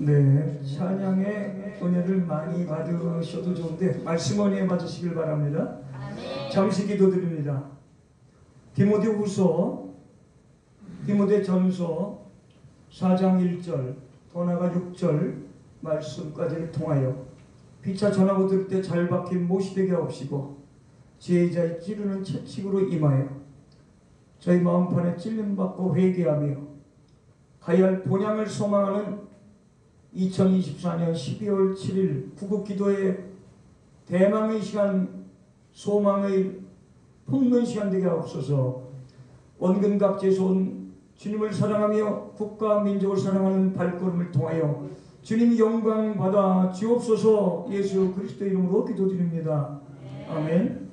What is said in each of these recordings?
네, 찬양의 은혜를 많이 받으셔도 좋은데 말씀 은혜 받으시길 바랍니다. 잠시 기도드립니다. 디모데전서 4장 1절 더 나아가 6절 말씀까지를 통하여 피차 전하고 들을 때 잘 박힌 못이 되게 하옵시고 지혜자의 찌르는 채찍으로 임하여 저희 마음판에 찔림받고 회개하며 가야 할 본향을 소망하는 2024년 12월 7일 구국기도의 대망의 시간, 소망의 품는 시간 되게 하옵소서. 원근각지에서 온 주님을 사랑하며 국가 민족을 사랑하는 발걸음을 통하여 주님 영광 받아 주옵소서. 예수 그리스도 이름으로 기도드립니다. 아멘.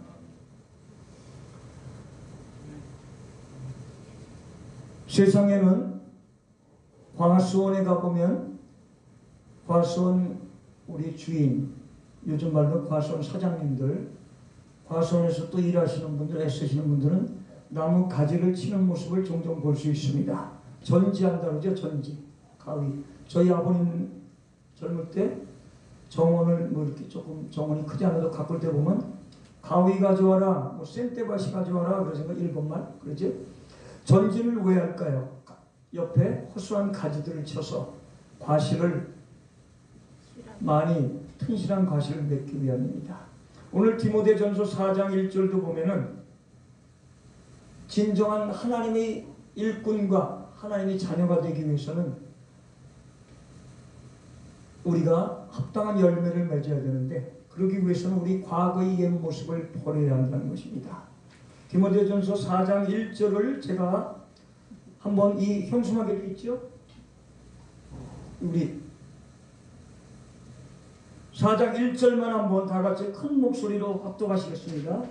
세상에는 과수원에 가보면 과수원 우리 주인, 요즘 말로 과수원 사장님들, 과수원에서 또 일하시는 분들, 애쓰시는 분들은 나무 가지를 치는 모습을 종종 볼 수 있습니다. 전지한다 그러죠. 전지, 가위. 저희 아버님 젊을 때 정원을 뭐 이렇게 조금 정원이 크지 않아도 가꿀 때 보면 가위 가져와라, 뭐 샌대밭이 가져와라 그러니까 일본말 그러죠. 전지를 왜 할까요? 옆에 허술한 가지들을 쳐서 과실을 많이 튼실한 과실을 맺기 위함입니다. 오늘 디모데전서 4장 1절도 보면은 진정한 하나님의 일꾼과 하나님의 자녀가 되기 위해서는 우리가 합당한 열매를 맺어야 되는데 그러기 위해서는 우리 과거의 옛 모습을 버려야 한다는 것입니다. 디모데전서 4장 1절을 제가 한번 이 현수막에도 있죠? 우리 4장 1절만 한번 다 같이 큰 목소리로 합독하시겠습니다.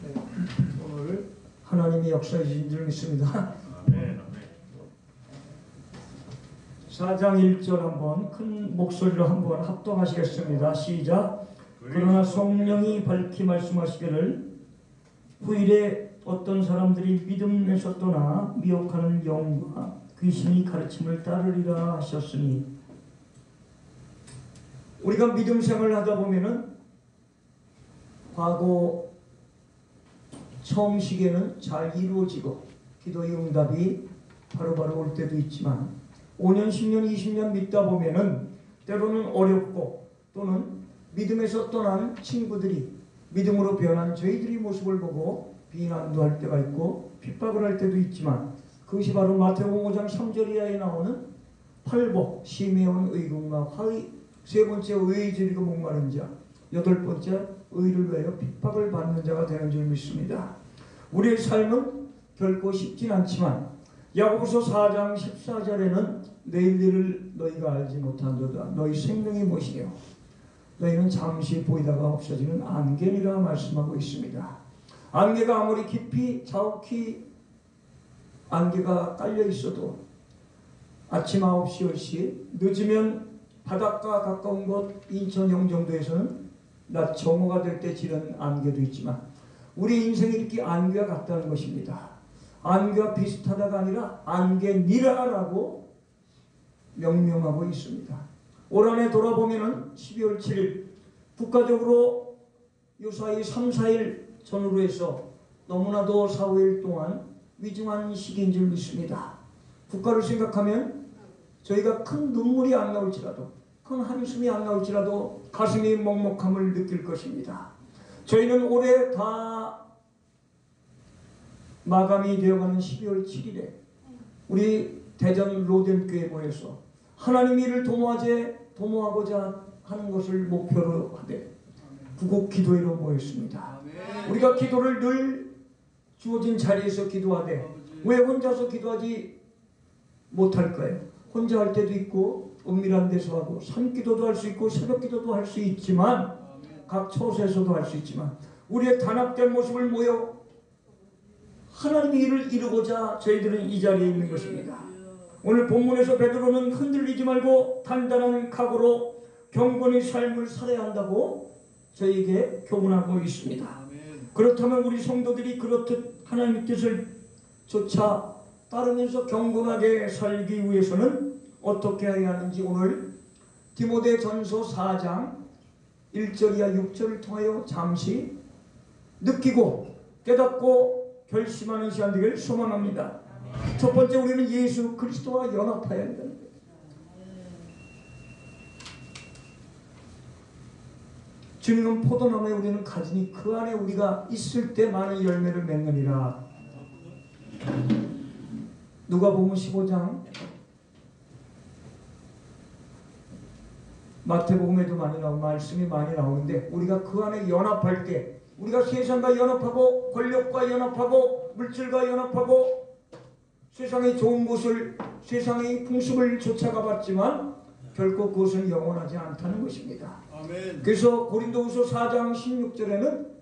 네, 오늘 하나님의 역사에 주신 줄 믿습니다. 4장 1절 한번 큰 목소리로 한번 합독하시겠습니다. 시작. 그러나 성령이 밝히 말씀하시기를 후일에 어떤 사람들이 믿음에서 떠나 미혹하는 영과 귀신이 가르침을 따르리라 하셨으니, 우리가 믿음 생활을 하다 보면은 과거 처음 시기에는 잘 이루어지고 기도의 응답이 바로바로 올 때도 있지만 5년, 10년, 20년 믿다 보면은 때로는 어렵고 또는 믿음에서 떠난 친구들이 믿음으로 변한 저희들의 모습을 보고 비난도 할 때가 있고 핍박을 할 때도 있지만 그것이 바로 마태복음 5장 3절 이하에 나오는 팔복, 심해온 의군과 화의, 세 번째 의의 줄이고 목마른 자, 여덟 번째 의를 위하여 핍박을 받는 자가 되는 줄 믿습니다. 우리의 삶은 결코 쉽진 않지만 야고보서 4장 14절에는 내일 일을 너희가 알지 못한도다. 너희 생명이 무엇이요 너희는 잠시 보이다가 없어지는 안개니라 말씀하고 있습니다. 안개가 아무리 깊이 자욱히 안개가 깔려 있어도 아침 9시, 10시 늦으면 바닷가 가까운 곳 인천 영종도에서는 낮 정오가 될 때 지는 안개도 있지만 우리 인생이 이렇게 안개와 같다는 것입니다. 안개와 비슷하다가 아니라 안개니라라고 명명하고 있습니다. 올 한해 돌아보면은 12월 7일 국가적으로 유사히 3, 4일 전후로 해서 너무나도 4, 5일 동안 위중한 시기인 줄 믿습니다. 국가를 생각하면 저희가 큰 눈물이 안 나올지라도 큰 한숨이 안 나올지라도 가슴이 먹먹함을 느낄 것입니다. 저희는 올해 다 마감이 되어가는 12월 7일에 우리 대전 로뎀교회에 모여서 하나님 일을 도모하고자 하는 것을 목표로 하되 구국 기도회로 모였습니다. 우리가 기도를 늘 주어진 자리에서 기도하되 왜 혼자서 기도하지 못할까요? 혼자 할 때도 있고 은밀한 데서 하고 산기도도 할 수 있고 새벽기도도 할 수 있지만 각 처소에서도 할 수 있지만 우리의 단합된 모습을 모여 하나님의 일을 이루고자 저희들은 이 자리에 있는 것입니다. 오늘 본문에서 베드로는 흔들리지 말고 단단한 각오로 경건의 삶을 살아야 한다고 저희에게 교훈하고 있습니다. 그렇다면 우리 성도들이 그렇듯 하나님의 뜻을 조차 따르면서 경건하게 살기 위해서는 어떻게 해야 하는지 오늘 디모데전서 4장 1절 이하 6절을 통하여 잠시 느끼고 깨닫고 결심하는 시간 되기를 소망합니다. 첫 번째, 우리는 예수 그리스도와 연합해야 한다. 주님은 포도나무에 우리는 가지니 그 안에 우리가 있을 때 많은 열매를 맺느니라. 누가복음 15장, 마태복음에도 많이 나오고 말씀이 많이 나오는데, 우리가 그 안에 연합할 때, 우리가 세상과 연합하고 권력과 연합하고 물질과 연합하고 세상의 좋은 것을, 세상의 풍습을 쫓아가 봤지만 결코 그것은 영원하지 않다는 것입니다. 아멘. 그래서 고린도후서 4장 16절에는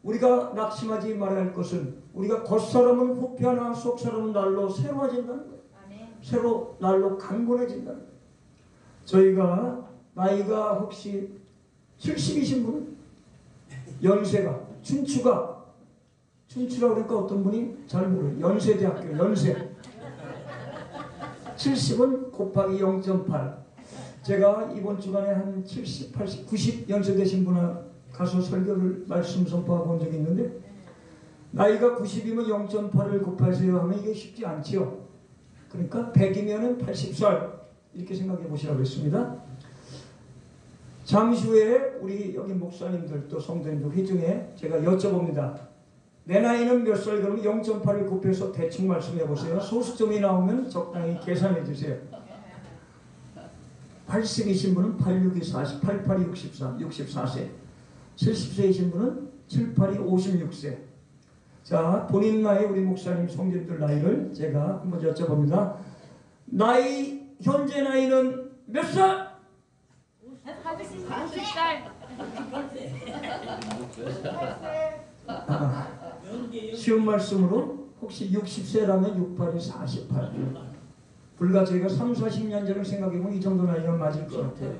우리가 낙심하지 말아야 할 것은 우리가 겉사람은 후패하나 속사람은 날로 새로워진다는 거예요. 아멘. 새로 날로 강건해진다는 거예요. 저희가 나이가 혹시 70이신 분은 연세가 춘추라고 그러니까 어떤 분이 잘 모르요. 연세대학교 연세 70은 곱하기 0.8. 제가 이번 주간에 한 70, 80, 90 연세 되신 분을 가서 설교를 말씀 선포하고 온 적이 있는데, 나이가 90이면 0.8을 곱하세요 하면 이게 쉽지 않지요. 그러니까 100이면 80살 이렇게 생각해 보시라고 했습니다. 잠시 후에 우리 여기 목사님들 또 성도님들 회중에 제가 여쭤봅니다. 내 나이는 몇 살? 그러면 0.8을 곱해서 대충 말씀해 보세요. 소수점이 나오면 적당히 계산해 주세요. 80이신 분은 86이 40, 88이 64, 64세. 70세이신 분은 78이 56세. 자, 본인 나이, 우리 목사님 성도님들 나이를 제가 한번 여쭤봅니다. 나이, 현재 나이는 몇 살? 40살. 쉬운 말씀으로 혹시 60세라면 68이 48. 불과 저희가 3, 40년 전을 생각해보면 이 정도 나이가 맞을 것 같아요.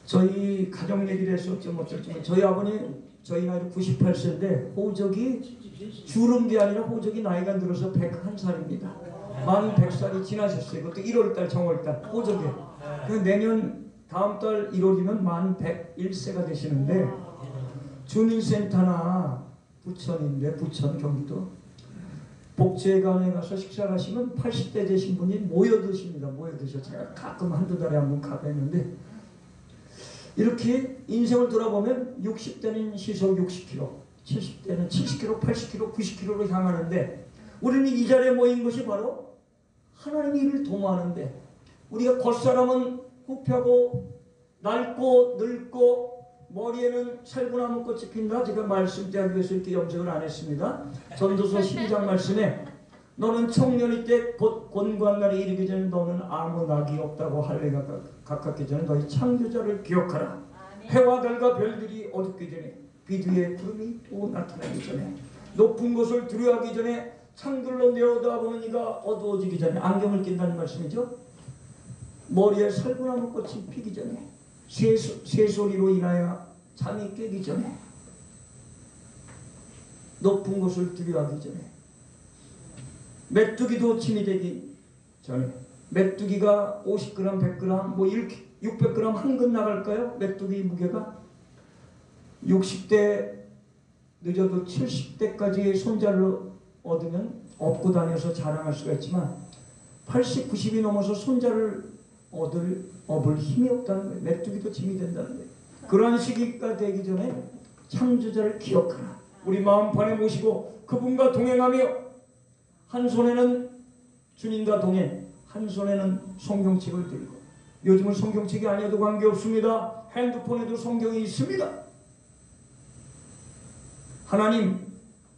저희 가족 얘기를 해서 좀 어쩔지만 저희 아버님 저희 나이로 98세인데 호적이 주름이 아니라 호적이 나이가 늘어서 101살입니다. 만 100살이 지나셨어요. 그것도 1월달 정월달 호적에. 내년 다음 달 1월이면 만 101세가 되시는데, 주민센터나 부천인데 부천 경기도 복지회관에 가서 식사를 하시면 80대 되신 분이 모여 드십니다. 모여 드셔. 제가 가끔 한두 달에 한 번 가봤는데, 이렇게 인생을 돌아보면 60대는 시속 60km, 70대는 70km, 80km, 90km로 향하는데, 우리는 이 자리에 모인 것이 바로 하나님의 일을 도모하는데, 우리가 겉사람은 후패하고 낡고 늙고 머리에는 살구나무 꽃이 핀다. 제가 말씀 때 하기 위해서 이렇게 염색을 안 했습니다. 전도서 12장 말씀에 너는 청년이 때 곧 곤고한 날이 이르기 전에 너는 아무 낙이 없다고 할례가 가깝기 전에 너희 창조자를 기억하라. 해와 달과 별들이 어둡기 전에 비두의 구름이 또 나타나기 전에 높은 곳을 두려워하기 전에 창들로 내려다보는 이가 어두워지기 전에, 안경을 낀다는 말씀이죠. 머리에 살구나무 꽃이 피기 전에, 새소리로 인하여 잠이 깨기 전에, 높은 곳을 두려워하기 전에, 메뚜기도 침이 되기 전에, 메뚜기가 50g, 100g, 뭐 이렇게 600g 한 근 나갈까요? 메뚜기 무게가 60대 늦어도 70대까지의 손자를 얻으면 업고 다녀서 자랑할 수가 있지만 80, 90이 넘어서 손자를 업을 힘이 없다는 거예요. 메뚜기도 짐이 된다는 거예요. 그러한 시기가 되기 전에 창조자를 기억하라. 우리 마음판에 모시고 그분과 동행하며, 한 손에는 주님과 동행, 한 손에는 성경책을 들고, 요즘은 성경책이 아니어도 관계없습니다. 핸드폰에도 성경이 있습니다. 하나님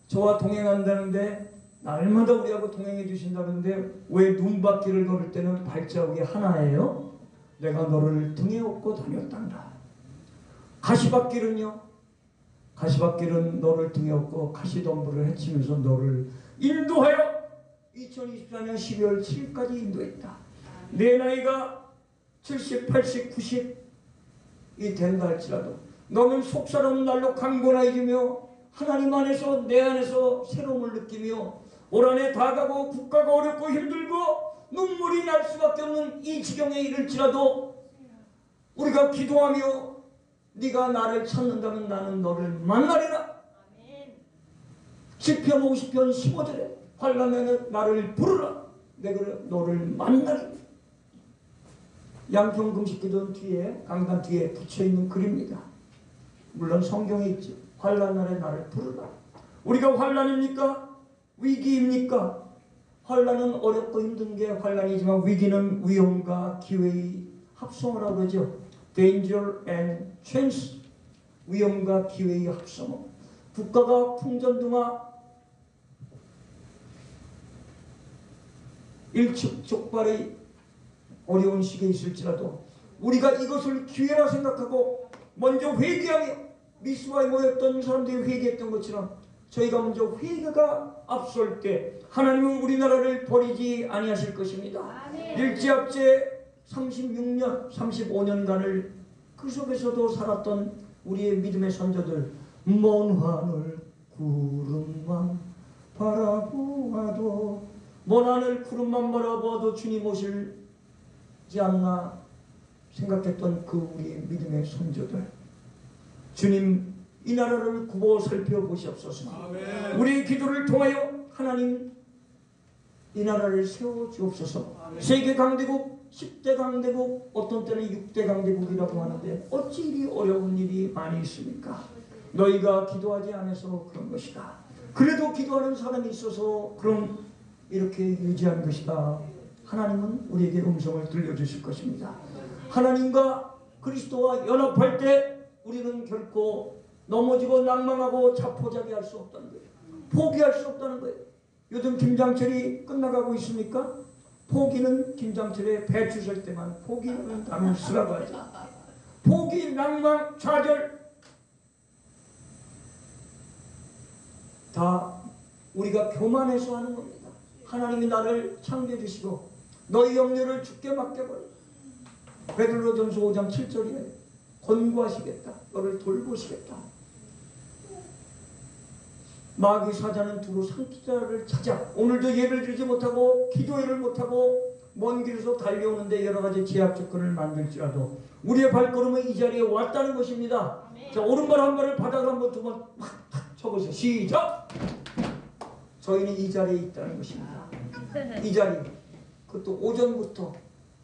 저와 동행한다는데, 날마다 우리하고 동행해 주신다는데 왜 눈바퀴를 걸을 때는 발자국이 하나예요? 내가 너를 등에 업고 다녔단다. 가시밭길은요? 가시밭길은 너를 등에 업고 가시덤불을 헤치면서 너를 인도하여 2024년 12월 7일까지 인도했다. 내 나이가 70, 80, 90이 된다 할지라도 너는 속사람 날로 강건해지며 하나님 안에서 내 안에서 새로움을 느끼며 올 한해 다 가고 국가가 어렵고 힘들고 눈물이 날 수밖에 없는 이 지경에 이를지라도 우리가 기도하며 네가 나를 찾는다면 나는 너를 만나리라. 시편 50편 15절에 환난에는 나를 부르라. 내가 너를 만나리라. 양평금식기도 뒤에 강단 뒤에 붙여있는 글입니다. 물론 성경에 있죠. 환난날에 나를 부르라. 우리가 환난입니까? 위기입니까? 환난은 어렵고 힘든 게 환난이지만 위기는 위험과 기회의 합성어라고 그러죠. Danger and chance. 위험과 기회의 합성어. 국가가 풍전등화 일촉즉발의 어려운 시기에 있을지라도 우리가 이것을 기회라 생각하고 먼저 회개하며 미스바에 모였던 사람들이 회개했던 것처럼 저희가 먼저 회개가 앞설 때 하나님은 우리나라를 버리지 아니하실 것입니다. 일제압제 36년 35년간을 그 속에서도 살았던 우리의 믿음의 선조들, 먼 하늘 구름만 바라보아도 먼 하늘 구름만 바라보아도 주님 오실지 않나 생각했던 그 우리의 믿음의 선조들, 주님 이 나라를 굽어 살펴보시옵소서. 아멘. 우리의 기도를 통하여 하나님 이 나라를 세워주옵소서. 세계 강대국, 10대 강대국, 어떤 때는 6대 강대국이라고 하는데 어찌 이리 어려운 일이 많이 있습니까? 너희가 기도하지 않아서 그런 것이다. 그래도 기도하는 사람이 있어서 그런 이렇게 유지한 것이다. 하나님은 우리에게 음성을 들려주실 것입니다. 하나님과 그리스도와 연합할 때 우리는 결코 넘어지고 낭망하고 자포자기할 수 없다는 거예요. 포기할 수 없다는 거예요. 요즘 김장철이 끝나가고 있습니까? 포기는 김장철에 배추 설 때만 포기는 다음에 쓰라고 하죠. 포기, 낭망, 좌절 다 우리가 교만해서 하는 겁니다. 하나님이 나를 창조해 주시고 너희 염려를 주께 맡겨버려. 베드로전서 5장 7절이에요. 권고하시겠다. 너를 돌보시겠다. 마귀 사자는 두루 상기자를 찾아 오늘도 예배를 드리지 못하고 기도회를 못하고 먼 길에서 달려오는데 여러가지 제약 조건을 만들지라도 우리의 발걸음은 이 자리에 왔다는 것입니다. 자, 오른발 한 발을 바닥을 한 번 두 번 팍팍 쳐보세요. 시작! 저희는 이 자리에 있다는 것입니다. 이 자리, 그것도 오전부터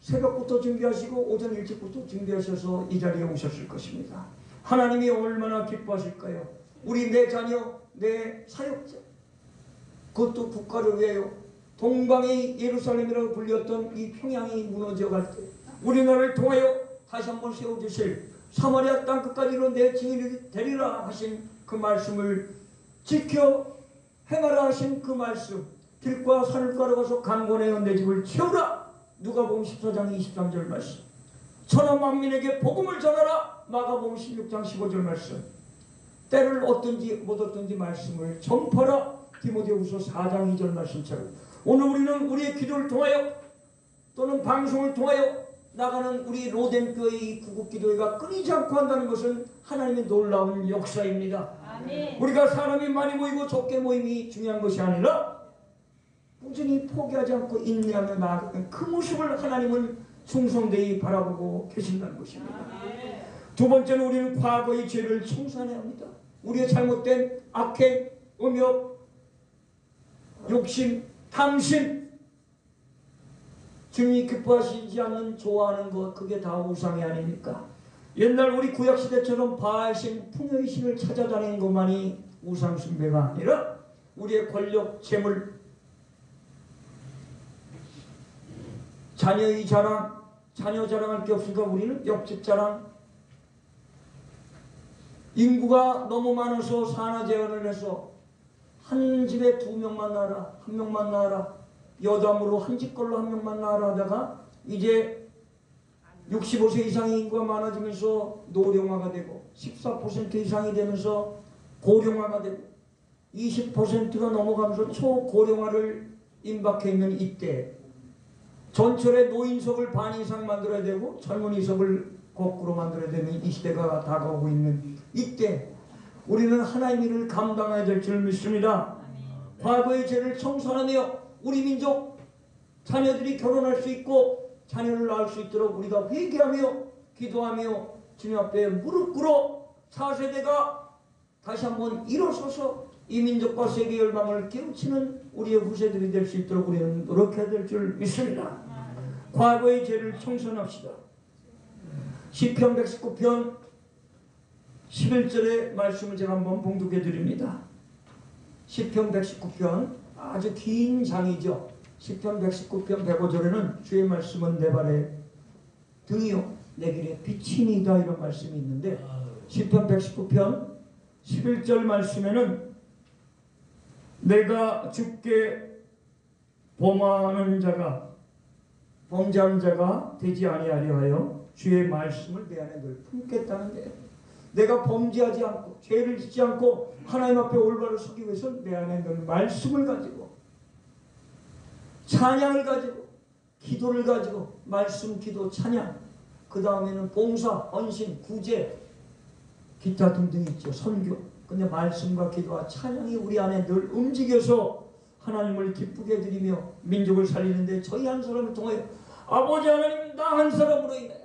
새벽부터 준비하시고 오전 일찍부터 준비하셔서 이 자리에 오셨을 것입니다. 하나님이 얼마나 기뻐하실까요? 우리 내 자녀, 내 사역자, 그것도 국가를 위하여 동방의 예루살렘이라고 불렸던 이 평양이 무너져갈 때 우리나라를 통하여 다시 한번 세워주실 사마리아 땅끝까지로 내 증인이 되리라 하신 그 말씀을 지켜 행하라 하신 그 말씀, 길과 산을 걸어가서 강권하여 내 집을 채우라. 누가복음 14장 23절 말씀, 천하 만민에게 복음을 전하라. 마가복음 16장 15절 말씀, 때를 얻든지 못 얻든지 말씀을 전파라. 디모데후서 4장 2절 말씀처럼 오늘 우리는 우리의 기도를 통하여 또는 방송을 통하여 나가는 우리 로덴교회의 구국기도회가 끊이지 않고 한다는 것은 하나님의 놀라운 역사입니다. 아멘. 우리가 사람이 많이 모이고 적게 모임이 중요한 것이 아니라 꾸준히 포기하지 않고 인내하며 나아가는 그 모습을 하나님은 충성되이 바라보고 계신다는 것입니다. 아멘. 두 번째는 우리는 과거의 죄를 청산해야 합니다. 우리의 잘못된 악행, 음욕, 욕심, 탐심, 주님이 기뻐하시지 않는 좋아하는 것, 그게 다 우상이 아닙니까? 옛날 우리 구약시대처럼 바알신, 풍요의 신을 찾아다니는 것만이 우상 숭배가 아니라 우리의 권력, 재물, 자녀의 자랑, 자녀 자랑할 게 없으니까 우리는 옆집 자랑, 인구가 너무 많아서 산하 제한을 해서 한 집에 2명만 낳아라, 1명만 낳아라, 여담으로 한 집 걸로 1명만 낳아라 하다가 이제 65세 이상의 인구가 많아지면서 노령화가 되고 14% 이상이 되면서 고령화가 되고 20%가 넘어가면서 초고령화를 임박해 있는 이때 전철의 노인석을 반 이상 만들어야 되고 젊은이석을 거꾸로 만들어야 되는 이 시대가 다가오고 있는 이때 우리는 하나님의 일을 감당해야 될 줄 믿습니다. 과거의 죄를 청산하며 우리 민족 자녀들이 결혼할 수 있고 자녀를 낳을 수 있도록 우리가 회개하며 기도하며 주님 앞에 무릎 꿇어 4세대가 다시 한번 일어서서 이 민족과 세계 열방을 깨우치는 우리의 후세들이 될 수 있도록 우리는 노력해야 될 줄 믿습니다. 과거의 죄를 청산합시다. 시편 119편 11절의 말씀을 제가 한번 봉독해 드립니다. 시편 119편 아주 긴 장이죠. 시편 119편 105절에는 주의 말씀은 내 발에 등이요 내 길에 빛이니이다 이런 말씀이 있는데 시편 119편 11절 말씀에는 내가 주께 범하는 자가 범죄하는 자가 되지 아니하려 하여 주의 말씀을 내 안에 늘 품겠다는데 내가 범죄하지 않고 죄를 짓지 않고 하나님 앞에 올바로 서기 위해서 내 안에 늘 말씀을 가지고 찬양을 가지고 기도를 가지고 말씀, 기도, 찬양 그 다음에는 봉사, 헌신, 구제 기타 등등 있죠. 선교. 근데 말씀과 기도와 찬양이 우리 안에 늘 움직여서 하나님을 기쁘게 드리며 민족을 살리는데 저희 한 사람을 통하여 아버지 하나님 나 한 사람으로 인하여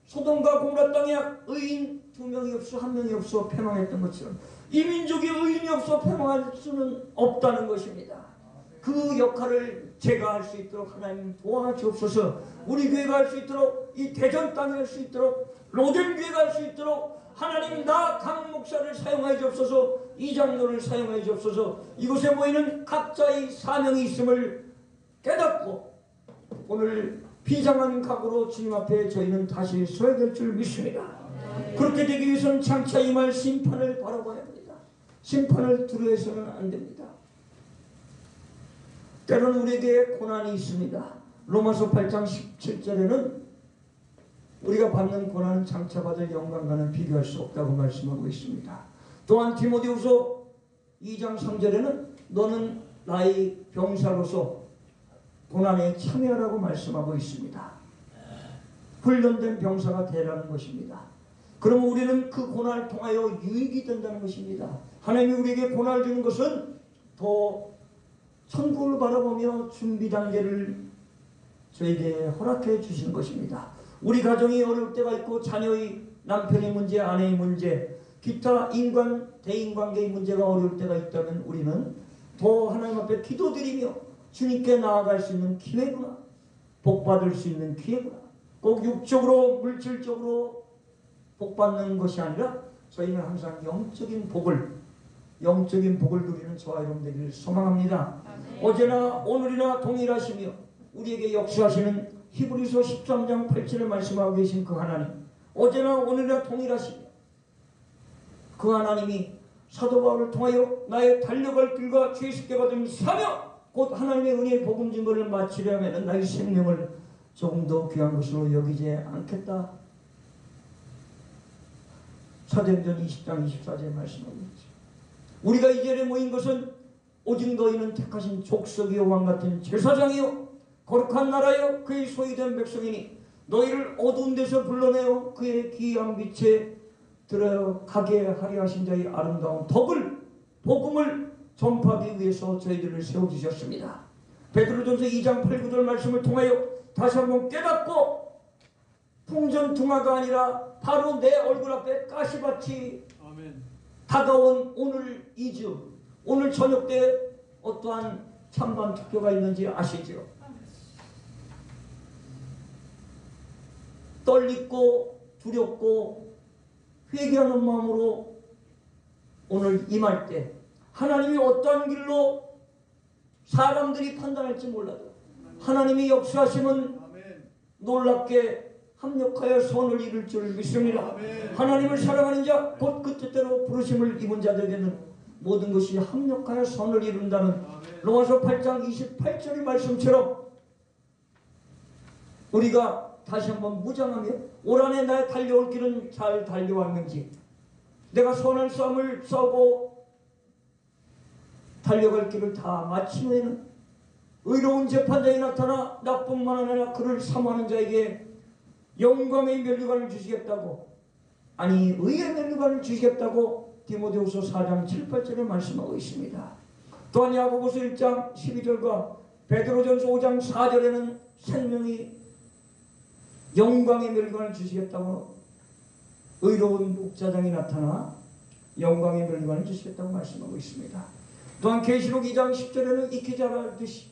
소돔과 고모라 땅에 의인 2명이 없어 1명이 없어 패망했던 것처럼 이 민족이 의인이 없어 패망할 수는 없다는 것입니다. 그 역할을 제가 할 수 있도록 하나님 도와주옵소서. 우리 교회가 할 수 있도록 이 대전 땅에 할 수 있도록 로덴 교회가 할 수 있도록 하나님 나 강 목사를 사용하여 주옵소서. 이 장로를 사용하여 주옵소서. 이곳에 모이는 각자의 사명이 있음을 깨닫고 오늘 비장한 각오로 주님 앞에 저희는 다시 서야 될 줄 믿습니다. 그렇게 되기 위해서는 장차 임할 심판을 바라봐야 합니다. 심판을 두려워해서는 안 됩니다. 때로는 우리에게 고난이 있습니다. 로마서 8장 17절에는 우리가 받는 고난은 장차 받을 영광과는 비교할 수 없다고 말씀하고 있습니다. 또한 디모데후서 2장 3절에는 너는 나의 병사로서 고난에 참여하라고 말씀하고 있습니다. 훈련된 병사가 되라는 것입니다. 그러면 우리는 그 고난을 통하여 유익이 된다는 것입니다. 하나님이 우리에게 고난을 주는 것은 더 천국을 바라보며 준비 단계를 저에게 허락해 주시는 것입니다. 우리 가정이 어려울 때가 있고 자녀의 남편의 문제, 아내의 문제, 기타 인간, 대인관계의 문제가 어려울 때가 있다면 우리는 더 하나님 앞에 기도드리며 주님께 나아갈 수 있는 기회구나. 복받을 수 있는 기회구나. 꼭 육적으로 물질적으로 복받는 것이 아니라 저희는 항상 영적인 복을 누리는 저와 여러분 되기를 소망합니다. 어제나 오늘이나 동일하시며 우리에게 역사하시는 히브리서 13장 8절에 말씀하고 계신 그 하나님, 어제나 오늘이나 동일하시며 그 하나님이 사도 바울을 통하여 나의 달려갈 길과 죄짓게 받은 사명 곧 하나님의 은혜의 복음 증거를 마치려면 나의 생명을 조금 더 귀한 것으로 여기지 않겠다. 사도행전 20장 24절에 말씀하고 있죠. 우리가 이 자리에 모인 것은 오직 너희는 택하신 족속이요 왕같은 제사장이요 거룩한 나라요 그의 소유된 백성이니 너희를 어두운 데서 불러내어 그의 기이한 빛에 들어가게 하려 하신 자의 아름다운 복음을 전파하기 위해서 저희들을 세워주셨습니다. 베드로전서 2장 8, 9절 말씀을 통하여 다시 한번 깨닫고 풍전등화가 아니라 바로 내 얼굴 앞에 가시밭이 다가온 오늘 이주 오늘 저녁 때 어떠한 찬반 투표가 있는지 아시죠? 떨리고 두렵고 회개하는 마음으로 오늘 임할 때 하나님이 어떠한 길로 사람들이 판단할지 몰라도 하나님이 역사하시면 놀랍게 합력하여 선을 이룰 줄 믿습니다. 하나님을 사랑하는 자 곧 그 뜻대로 부르심을 입은 자들에게는 모든 것이 합력하여 선을 이룬다는 로마서 8장 28절의 말씀처럼 우리가 다시 한번 무장하며 올 한해 나의 달려올 길은 잘 달려왔는지 내가 선한 싸움을 싸우고 달려갈 길을 다 마친 후에는 의로운 재판장이 나타나 나뿐만 아니라 그를 사모하는 자에게 영광의 면류관을 주시겠다고 아니 의의 면류관을 주시겠다고 디모데후서 4장 7, 8절에 말씀하고 있습니다. 또한 야고보서 1장 12절과 베드로전서 5장 4절에는 생명이 영광의 멸관을 주시겠다고 의로운 목자장이 나타나 영광의 멸관을 주시겠다고 말씀하고 있습니다. 또한 계시록 2장 10절에는 익히 잘 알듯이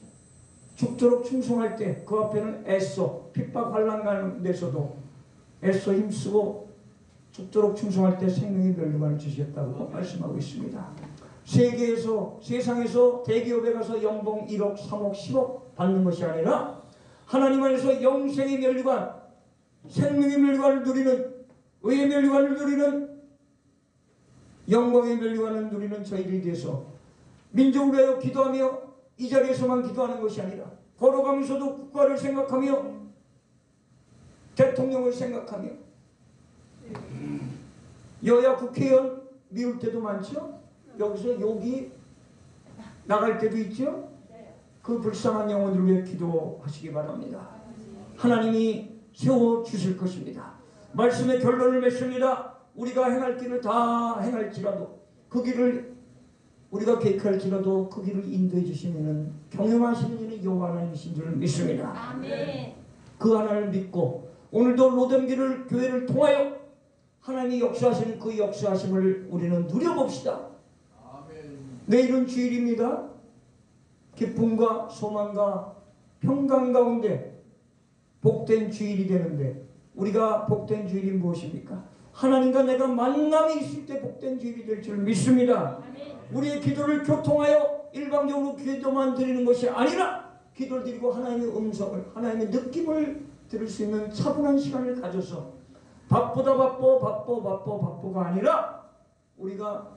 죽도록 충성할 때 그 앞에는 애써 핍박 환난 가운데서도 애써 힘쓰고 죽도록 충성할 때 생명의 멸관을 주시겠다고 말씀하고 있습니다. 세상에서 대기업에 가서 연봉 1억, 3억, 10억 받는 것이 아니라 하나님 안에서 영생의 멸관, 생명의 멸관을 누리는, 의의 멸관을 누리는, 영광의 멸관을 누리는 저희들이 돼서 민족을 위하여 기도하며 이 자리에서만 기도하는 것이 아니라 걸어가면서도 국가를 생각하며 대통령을 생각하며 여야 국회의원 미울 때도 많죠. 여기서 욕이 나갈 때도 있죠. 그 불쌍한 영혼들을 위해 기도하시기 바랍니다. 하나님이 세워주실 것입니다. 말씀의 결론을 맺습니다. 우리가 행할 길을 다 행할지라도 그 길을 우리가 계획할지라도 그 길을 인도해 주시는 경영하시는 이는 여호와 하나님이신 줄 믿습니다. 아멘. 그 하나님을 믿고 오늘도 로뎀길을 교회를 통하여 하나님이 역사하시는 그 역사하심을 우리는 누려봅시다. 아멘. 내일은 주일입니다. 기쁨과 소망과 평강 가운데 복된 주일이 되는데 우리가 복된 주일이 무엇입니까? 하나님과 내가 만남이 있을 때 복된 주일이 될 줄 믿습니다. 아멘. 우리의 기도를 교통하여 일방적으로 기도만 드리는 것이 아니라 기도를 드리고 하나님의 음성을, 하나님의 느낌을 들을 수 있는 차분한 시간을 가져서 바쁘가 아니라 우리가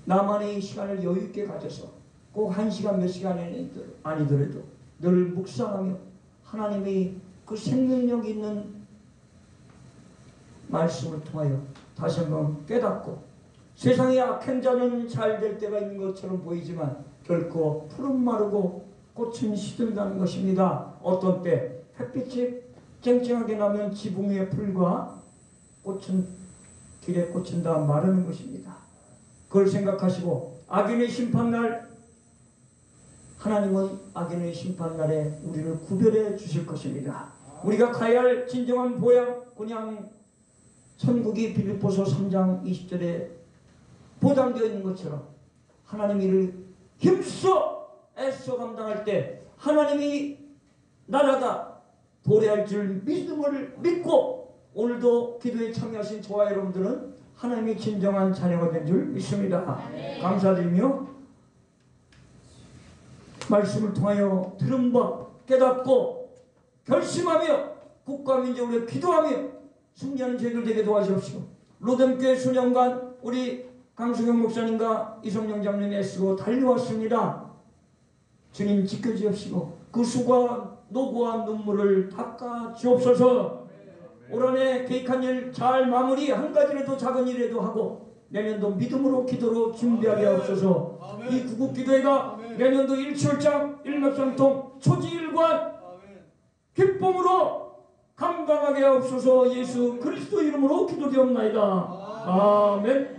나만의 시간을 여유있게 가져서 꼭 1시간 몇 시간이 아니더라도 늘 묵상하며 하나님의 그 생명력 있는 말씀을 통하여 다시 한번 깨닫고 세상의 악한 자는 잘 될 때가 있는 것처럼 보이지만 결코 푸른 마르고 꽃은 시든다는 것입니다. 어떤 때 햇빛이 쨍쨍하게 나면 지붕 위의 풀과 꽃은 길에 꽃은 다 마르는 것입니다. 그걸 생각하시고 악인의 심판날 하나님은 악인의 심판날에 우리를 구별해 주실 것입니다. 우리가 가야 할 진정한 보양 그냥 천국이 빌립보서 3장 20절에 보장되어 있는 것처럼 하나님이 이를 힘써 애써 감당할 때 하나님이 나라가 도래할 줄 믿음을 믿고 오늘도 기도에 참여하신 저와 여러분들은 하나님의 진정한 자녀가 된 줄 믿습니다. 네. 감사드리며 말씀을 통하여 들은 바 깨닫고 결심하며 국가 민족을 위해 기도하며 승리하는 저희들 되게 도와주십시오. 로뎀교회 수년간 우리 강수경 목사님과 이성영 장로님이 애쓰고 달려왔습니다. 주님 지켜주옵시고 그 수고와 노고와 눈물을 닦아 주옵소서. 올 한해 계획한 일 잘 마무리 한 가지라도 작은 일이라도 하고 내년도 믿음으로 기도로 준비하게 하옵소서. 이 구국기도회가 내년도 일출장 일맥상통 초지일관 기쁨으로 감당하게 하옵소서. 예수 그리스도 이름으로 기도되옵나이다. 아멘.